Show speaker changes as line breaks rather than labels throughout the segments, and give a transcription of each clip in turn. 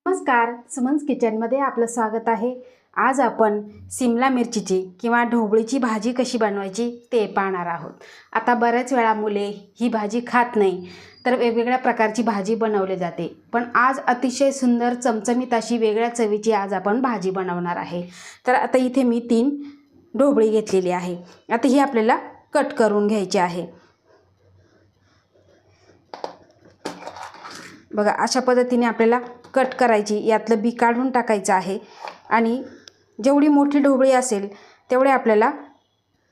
नमस्कार, सुमन्स किचनमध्ये आपलं स्वागत आहे। आज आपण सिमला मिरचीची किंवा ढोबळीची भाजी कशी बनवायची ते पाहणार आहोत। आता बऱ्याच वेळा मुले ही भाजी खात नाही, तर वेगवेगळ्या प्रकारची भाजी बनवली जाते, पण आज अतिशय सुंदर चमचमीत अशी वेगळ्या चवीची आज आपण भाजी बनवणार आहे। तर आता इथे मी 3 ढोबळी घेतलेली आहे। आता ही आपल्याला कट करून घ्यायची आहे। बघा, अशा पद्धतीने आपल्याला कट करायची, यातलं बी काढून टाकायचं आहे आणि जेवढी मोठी ढोबळी असेल तेवढे आपल्याला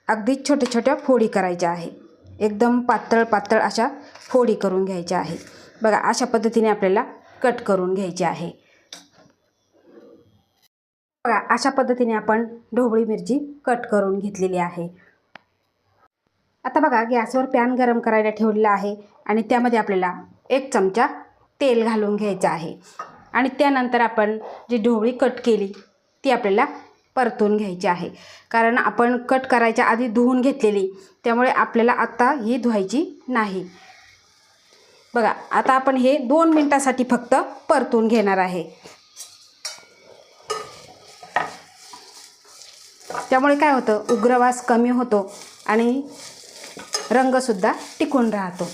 अगदी छोट्या छोट्या फोडी करायच्या आहे। एकदम पातळ पातळ अशा फोडी करून घ्यायच्या आहे। बघा, अशा पद्धतीने आपल्याला कट करून घ्यायची आहे। बघा, अशा पद्धतीने आपण ढोबळी मिरची कट करून घेतलेली आहे। आता बघा, गॅसवर पॅन गरम करायला ठेवलेला आहे आणि त्यामध्ये आपल्याला 1 चमचा तेल घालून घ्यायचं आहे आणि त्यानंतर आपण जी ढोबळी कट केली ती आपल्याला परतून घ्यायची आहे। कारण आपण कट करायच्या आधी धुवून घेतलेली, त्यामुळे आपल्याला आता ही धुवायची नाही। बघा, आता आपण हे 2 मिनिटासाठी फक्त परतून घेणार आहे। त्यामुळे काय होतं, उग्रवास कमी होतो आणि रंगसुद्धा टिकून राहतो।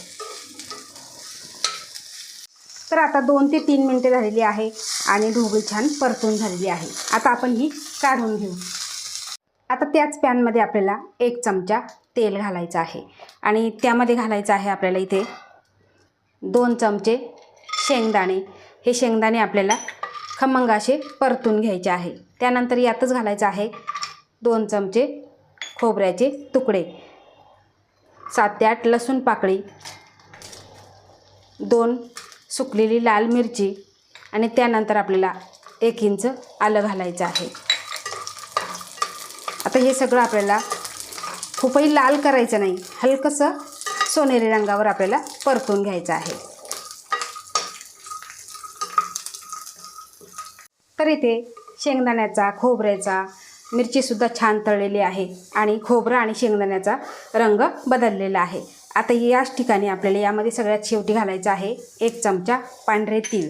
तर आता 2 ते 3 मिनिटे झालेली आहे आणि ढोबळी छान परतून झालेली आहे। आता आपण ही काढून घेऊ। आता त्याच पॅनमध्ये आपल्याला 1 चमचा तेल घालायचं आहे आणि त्यामध्ये घालायचं आहे आपल्याला इथे 2 चमचे शेंगदाणे। हे शेंगदाणे आपल्याला खमंग असे परतून घ्यायचे आहे। त्यानंतर यातच घालायचं आहे 2 चमचे खोबऱ्याचे तुकडे, 7 ते 8 लसूण पाकळी, 2 सुकलेली लाल मिरची आणि त्यानंतर आपल्याला 1 इंच आलं घालायचं आहे। आता हे सगळं आपल्याला खूपही लाल करायचं नाही, हलकंसं सोनेरी रंगावर आपल्याला परतून घ्यायचं आहे। तर इथे शेंगदाण्याचा, खोबऱ्याचा, मिरचीसुद्धा छान तळलेली आहे आणि खोबरं आणि शेंगदाण्याचा रंग बदललेला आहे। आता याच ठिकाणी आपल्याला यामध्ये सगळ्यात शेवटी घालायचं आहे 1 चमचा पांढरे तीळ।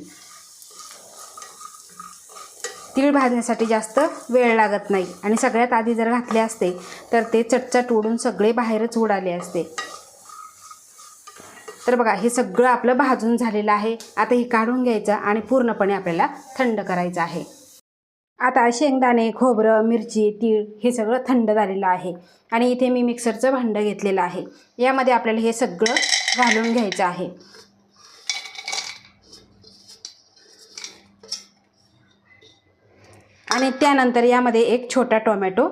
तीळ भाजण्यासाठी जास्त वेळ लागत नाही आणि सगळ्यात आधी जर घातले असते तर ते चटचट उडून सगळे बाहेरच उडाले असते। तर बघा, हे सगळं आपलं भाजून झालेलं आहे। आता हे काढून घ्यायचं आणि पूर्णपणे आपल्याला थंड करायचं आहे। आता शेंगदाणे, खोबरं, मिरची, तीळ हे सगळं थंड झालेलं आहे आणि इथे मी मिक्सरचं भांडं घेतलेलं आहे। यामध्ये आपल्याला हे सगळं घालून घ्यायचं आहे। आणि त्यानंतर यामध्ये 1 छोटा टोमॅटो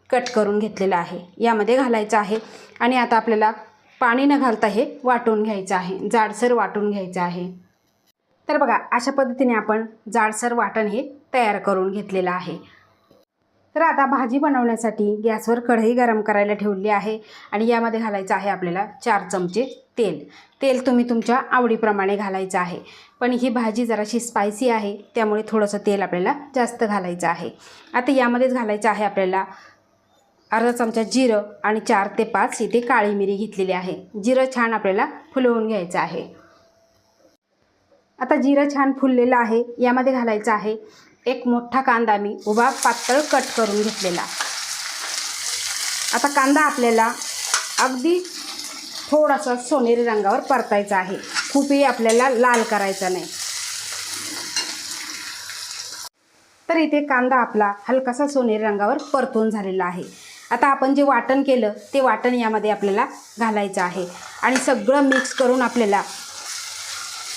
कट करून घेतलेला आहे, यामध्ये घालायचं आहे आणि आता आपल्याला पाणी न घालता हे वाटून घ्यायचं आहे, जाडसर वाटून घ्यायचं आहे। तर बघा, अशा पद्धतीने आपण जाडसर वाटण हे तयार करून घेतलेलं आहे। तर आता भाजी बनवण्यासाठी गॅसवर कढई गरम करायला ठेवली आहे आणि यामध्ये घालायचं आहे आपल्याला 4 चमचे तेल। तेल तुम्ही तुमच्या आवडीप्रमाणे घालायचं आहे, पण ही भाजी जराशी स्पायसी आहे त्यामुळे थोडंसं तेल आपल्याला जास्त घालायचं आहे। आता यामध्येच घालायचं आहे आपल्याला अर्धा चमचा जिरं आणि 4 ते 5 इथे काळी मिरी घेतलेली आहे। जिरं छान आपल्याला फुलवून घ्यायचं आहे। आता जिरं छान फुललेलं आहे, यामध्ये घालायचं आहे 1 मोठा कांदा मी उभा पातळ कट करून घेतलेला। आता कांदा आपल्याला अगदी थोडासा सोनेरी रंगावर परतायचा आहे, खूपही आपल्याला लाल करायचा नाही। तर इथे कांदा आपला हलकासा सोनेरी रंगावर परतून झालेला आहे। आता आपण जे वाटण केलं ते वाटण यामध्ये आपल्याला घालायचं आहे आणि सगळं मिक्स करून आपल्याला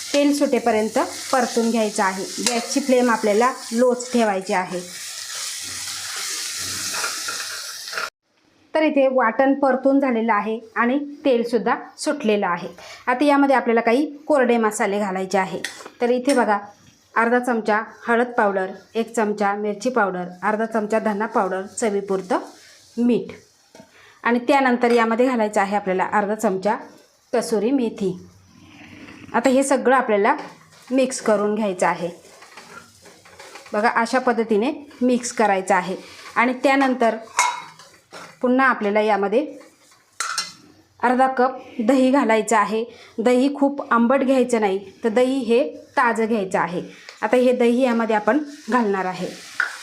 तेल सुटेपर्यंत परतून घ्यायचं आहे। गॅसची फ्लेम आपल्याला लोच ठेवायची आहे। तर इथे वाटण परतून झालेलं आहे आणि तेलसुद्धा सुटलेलं आहे। आता यामध्ये आपल्याला काही कोरडे मसाले घालायचे आहे। तर इथे बघा, अर्धा चमचा हळद पावडर, 1 चमचा मिरची पावडर, अर्धा चमचा धना पावडर, चवीपुरतं मीठ आणि त्यानंतर यामध्ये घालायचं आहे आपल्याला अर्धा चमचा कसुरी मेथी। आता हे सगळं आपल्याला मिक्स करून घ्यायचं आहे। बघा, अशा पद्धतीने मिक्स करायचं आहे आणि त्यानंतर पुन्हा आपल्याला यामध्ये अर्धा कप दही घालायचं आहे. दही खूप आंबट घ्यायचं नाही, तर दही हे ताजं घ्यायचं आहे. आता हे दही यामध्ये आपण घालणार आहे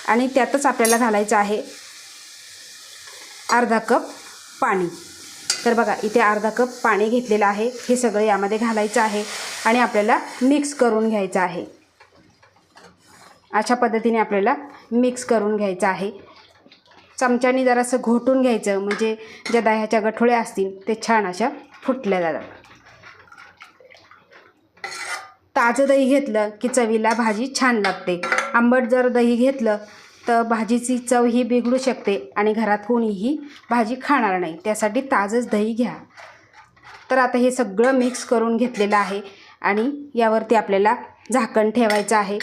आणि त्यातच आपल्याला घालायचं आहे अर्धा कप पाणी. तर बघा इथे अर्धा कप पाणी घेतलेलं आहे. हे सगळं यामध्ये घालायचं आहे आणि आपल्याला मिक्स करून घ्यायचं आहे. अशा पद्धतीने आपल्याला मिक्स करून घ्यायचं आहे. चमच्याने जरासं घोटून घ्यायचं, म्हणजे ज्या दह्याच्या गठोळ्या असतील ते छान अशा फुटल्या जातात. ताजं दही घेतलं की चवीला भाजी छान लागते. आंबट जर दही घेतलं तर भाजीची चव ही बिघडू शकते आणि घरात कोणीही भाजी खाणार नाही. त्यासाठी ताजंच दही घ्या. तर आता हे सगळं मिक्स करून घेतलेलं आहे आणि यावरती आपल्याला झाकण ठेवायचं आहे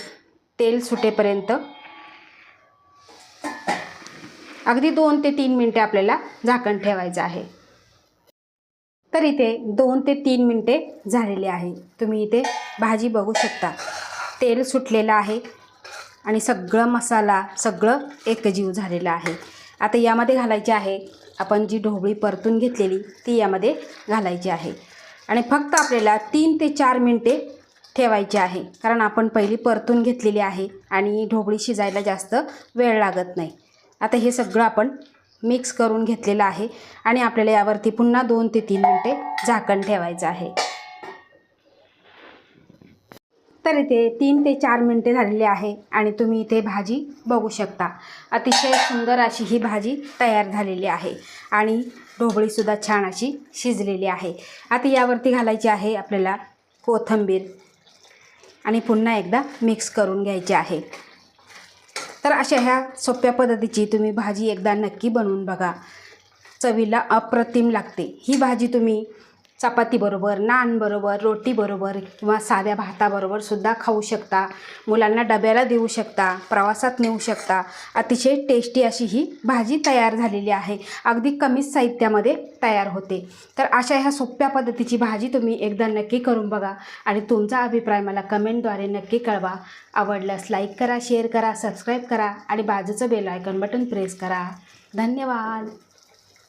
तेल सुटेपर्यंत. अगदी 2 ते 3 मिनटे आपल्याला झाकण ठेवायचं आहे. तर इथे 2 ते 3 मिनटे झालेले आहे. तुम्ही इथे भाजी बघू शकता. तेल सुटलेलं आहे आणि सगळं मसाला सगळं एकजीव झालेलं आहे. आता यामध्ये घालायची आहे आपण जी ढोबळी परतून घेतलेली, ती यामध्ये घालायची आहे आणि फक्त आपल्याला 3 ते 4 मिनटे ठेवायची आहे, कारण आपण पहिली परतून घेतलेली आहे आणि ढोबळी शिजायला जास्त वेळ लागत नाही. आता हे सगळं आपण मिक्स करून घेतलेलं आहे आणि आपल्याला यावरती पुन्हा 2 ते 3 मिनटे झाकण ठेवायचं आहे. तर इथे 3 ते 4 मिनटे झालेली आहे आणि तुम्ही इथे भाजी बघू शकता. अतिशय सुंदर अशी ही भाजी तयार झालेली आहे आणि ढोबळीसुद्धा छान अशी शिजलेली आहे. आता यावरती घालायची आहे आपल्याला कोथिंबीर आणि पुन्हा एकदा मिक्स करून घ्यायची आहे. तर अशा ह्या सोप्या पद्धतीची तुम्ही भाजी एकदा नक्की बनवून बघा. चवीला अप्रतिम लागते. ही भाजी तुम्ही चपातीबरोबर, नानबरोबर, रोटीबरोबर किंवा साध्या भाताबरोबर सुद्धा खाऊ शकता. मुलांना डब्याला देऊ शकता, प्रवासात नेऊ शकता. अतिशय टेस्टी अशी ही भाजी तयार झालेली आहे. अगदी कमीच साहित्यामध्ये तयार होते. तर अशा ह्या सोप्या पद्धतीची भाजी तुम्ही एकदा नक्की करून बघा आणि तुमचा अभिप्राय मला कमेंटद्वारे नक्की कळवा. आवडल्यास लाईक करा, शेअर करा, सबस्क्राईब करा आणि बाजूचं बेल आयकॉन बटन प्रेस करा. धन्यवाद.